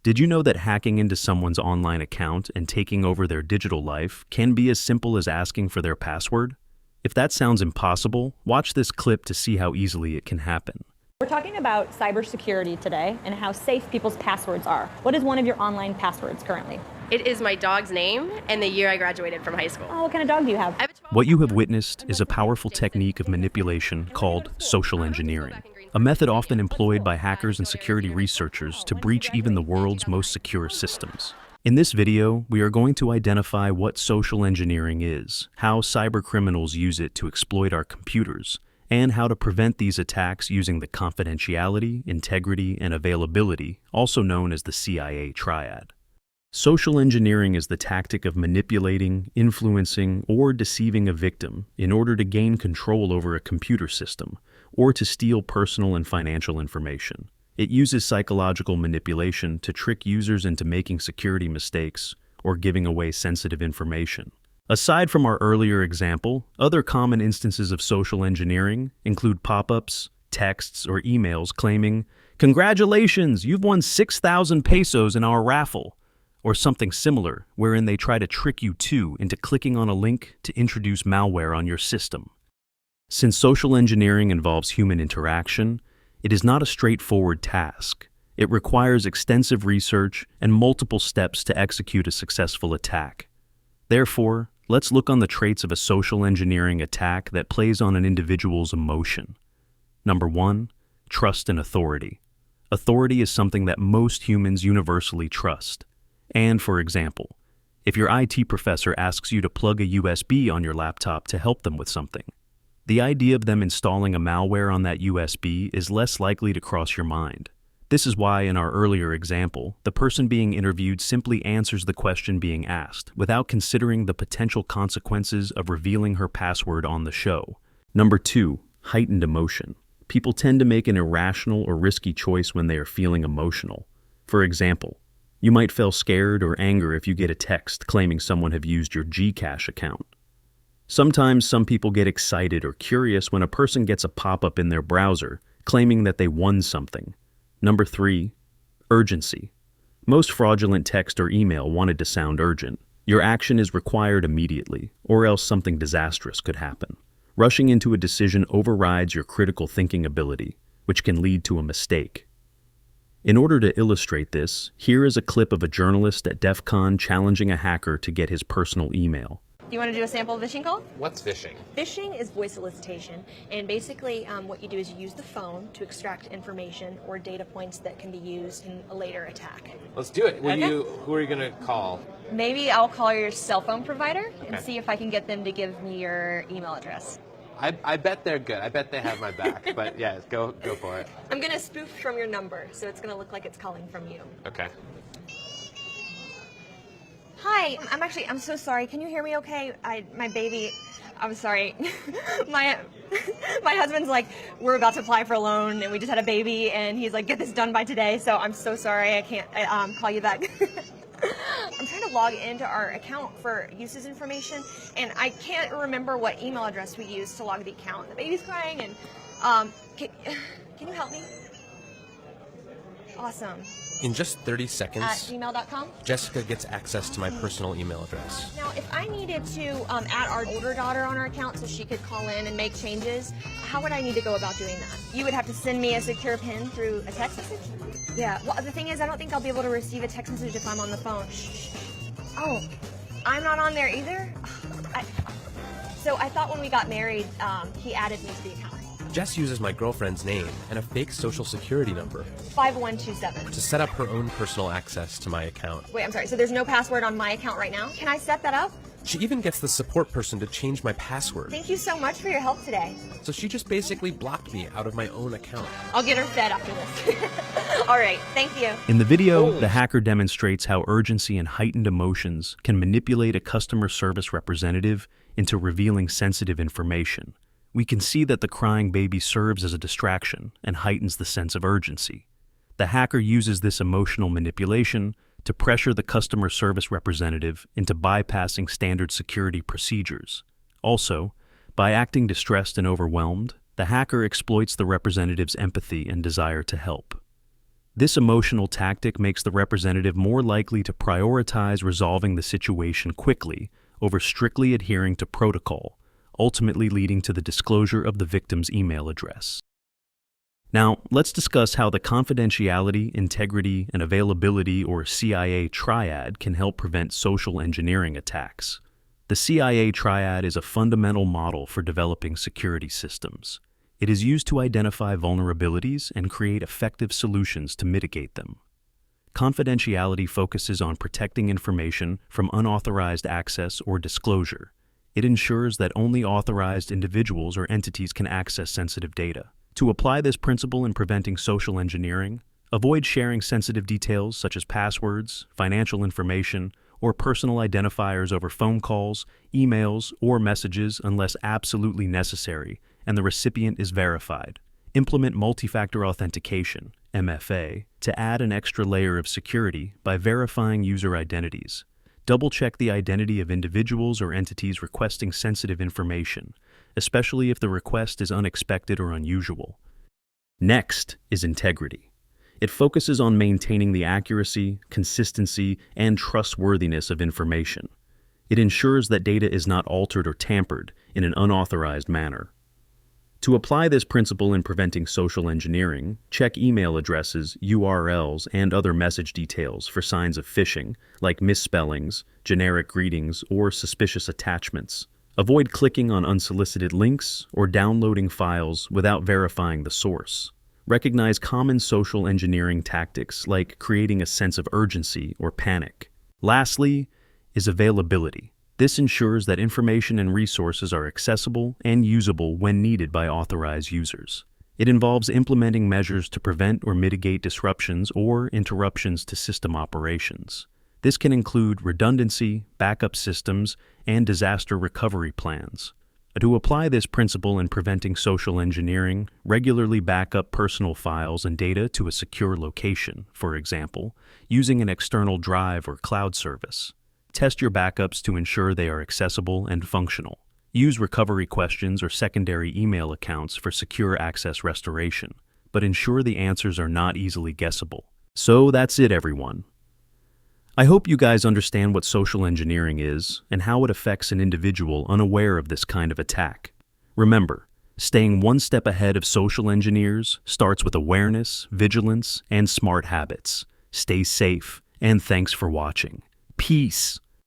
Did you know that hacking into someone's online account and taking over their digital life can be as simple as asking for their password? If that sounds impossible, watch this clip to see how easily it can happen. We're talking about cybersecurity today and how safe people's passwords are. What is one of your online passwords currently? It is my dog's name and the year I graduated from high school. Oh, what kind of dog do you have? What you have witnessed is a powerful technique of manipulation called social engineering, a method often employed by hackers and security researchers to breach even the world's most secure systems. In this video, we are going to identify what social engineering is, how cybercriminals use it to exploit our computers, and how to prevent these attacks using the confidentiality, integrity, and availability, also known as the CIA Triad. Social engineering is the tactic of manipulating, influencing, or deceiving a victim in order to gain control over a computer system, or to steal personal and financial information. It uses psychological manipulation to trick users into making security mistakes or giving away sensitive information. Aside from our earlier example, other common instances of social engineering include pop-ups, texts, or emails claiming, "Congratulations, you've won 6,000 pesos in our raffle," or something similar, wherein they try to trick you too into clicking on a link to introduce malware on your system. Since social engineering involves human interaction, it is not a straightforward task. It requires extensive research and multiple steps to execute a successful attack. Therefore, let's look on the traits of a social engineering attack that plays on an individual's emotion. Number 1, trust and authority. Authority is something that most humans universally trust. And, for example, if your IT professor asks you to plug a USB on your laptop to help them with something, the idea of them installing a malware on that USB is less likely to cross your mind. This is why, in our earlier example, the person being interviewed simply answers the question being asked without considering the potential consequences of revealing her password on the show. Number 2, heightened emotion. People tend to make an irrational or risky choice when they are feeling emotional. For example, you might feel scared or anger if you get a text claiming someone have used your Gcash account. Sometimes some people get excited or curious when a person gets a pop-up in their browser claiming that they won something. Number 3, urgency. Most fraudulent text or email wanted to sound urgent. Your action is required immediately, or else something disastrous could happen. Rushing into a decision overrides your critical thinking ability, which can lead to a mistake. In order to illustrate this, here is a clip of a journalist at DEF CON challenging a hacker to get his personal email. Do you want to do a sample phishing call? What's phishing? Phishing is voice solicitation, and basically what you do is you use the phone to extract information or data points that can be used in a later attack. Let's do it. Okay. Who are you going to call? Maybe I'll call your cell phone provider and Okay. see if I can get them to give me your email address. I bet they're good. I bet they have my back. But yeah, go for it. I'm going to spoof from your number, so it's going to look like it's calling from you. Okay. Hi, I'm so sorry. Can you hear me okay? My baby, I'm sorry. my husband's like, we're about to apply for a loan and we just had a baby and he's like, get this done by today. So I'm so sorry. I can't call you back. I'm trying to log into our account for uses information and I can't remember what email address we used to log the account. The baby's crying and can you help me? Awesome. In just 30 At seconds, gmail.com? Jessica gets access to my personal email address. Now, if I needed to add our older daughter on our account so she could call in and make changes, how would I need to go about doing that? You would have to send me a secure PIN through a text message? Yeah, well, the thing is, I don't think I'll be able to receive a text message if I'm on the phone. Shh. Oh, I'm not on there either? So I thought when we got married, he added me to the account. Jess uses my girlfriend's name and a fake social security number 5127. to set up her own personal access to my account. Wait, I'm sorry, so there's no password on my account right now? Can I set that up? She even gets the support person to change my password. Thank you so much for your help today. So she just basically blocked me out of my own account. I'll get her fed after this. All right, thank you. In the video, the hacker demonstrates how urgency and heightened emotions can manipulate a customer service representative into revealing sensitive information. We can see that the crying baby serves as a distraction and heightens the sense of urgency. The hacker uses this emotional manipulation to pressure the customer service representative into bypassing standard security procedures. Also, by acting distressed and overwhelmed, the hacker exploits the representative's empathy and desire to help. This emotional tactic makes the representative more likely to prioritize resolving the situation quickly over strictly adhering to protocol, ultimately leading to the disclosure of the victim's email address. Now, let's discuss how the confidentiality, integrity, and availability or CIA Triad can help prevent social engineering attacks. The CIA Triad is a fundamental model for developing security systems. It is used to identify vulnerabilities and create effective solutions to mitigate them. Confidentiality focuses on protecting information from unauthorized access or disclosure. It ensures that only authorized individuals or entities can access sensitive data. To apply this principle in preventing social engineering, avoid sharing sensitive details such as passwords, financial information, or personal identifiers over phone calls, emails, or messages unless absolutely necessary and the recipient is verified. Implement multi-factor authentication, MFA, to add an extra layer of security by verifying user identities. Double-check the identity of individuals or entities requesting sensitive information, especially if the request is unexpected or unusual. Next is integrity. It focuses on maintaining the accuracy, consistency, and trustworthiness of information. It ensures that data is not altered or tampered in an unauthorized manner. To apply this principle in preventing social engineering, check email addresses, URLs, and other message details for signs of phishing, like misspellings, generic greetings, or suspicious attachments. Avoid clicking on unsolicited links or downloading files without verifying the source. Recognize common social engineering tactics like creating a sense of urgency or panic. Lastly is availability. This ensures that information and resources are accessible and usable when needed by authorized users. It involves implementing measures to prevent or mitigate disruptions or interruptions to system operations. This can include redundancy, backup systems, and disaster recovery plans. To apply this principle in preventing social engineering, regularly back up personal files and data to a secure location, for example, using an external drive or cloud service. Test your backups to ensure they are accessible and functional. Use recovery questions or secondary email accounts for secure access restoration, but ensure the answers are not easily guessable. So that's it, everyone. I hope you guys understand what social engineering is and how it affects an individual unaware of this kind of attack. Remember, staying one step ahead of social engineers starts with awareness, vigilance, and smart habits. Stay safe, and thanks for watching. Peace.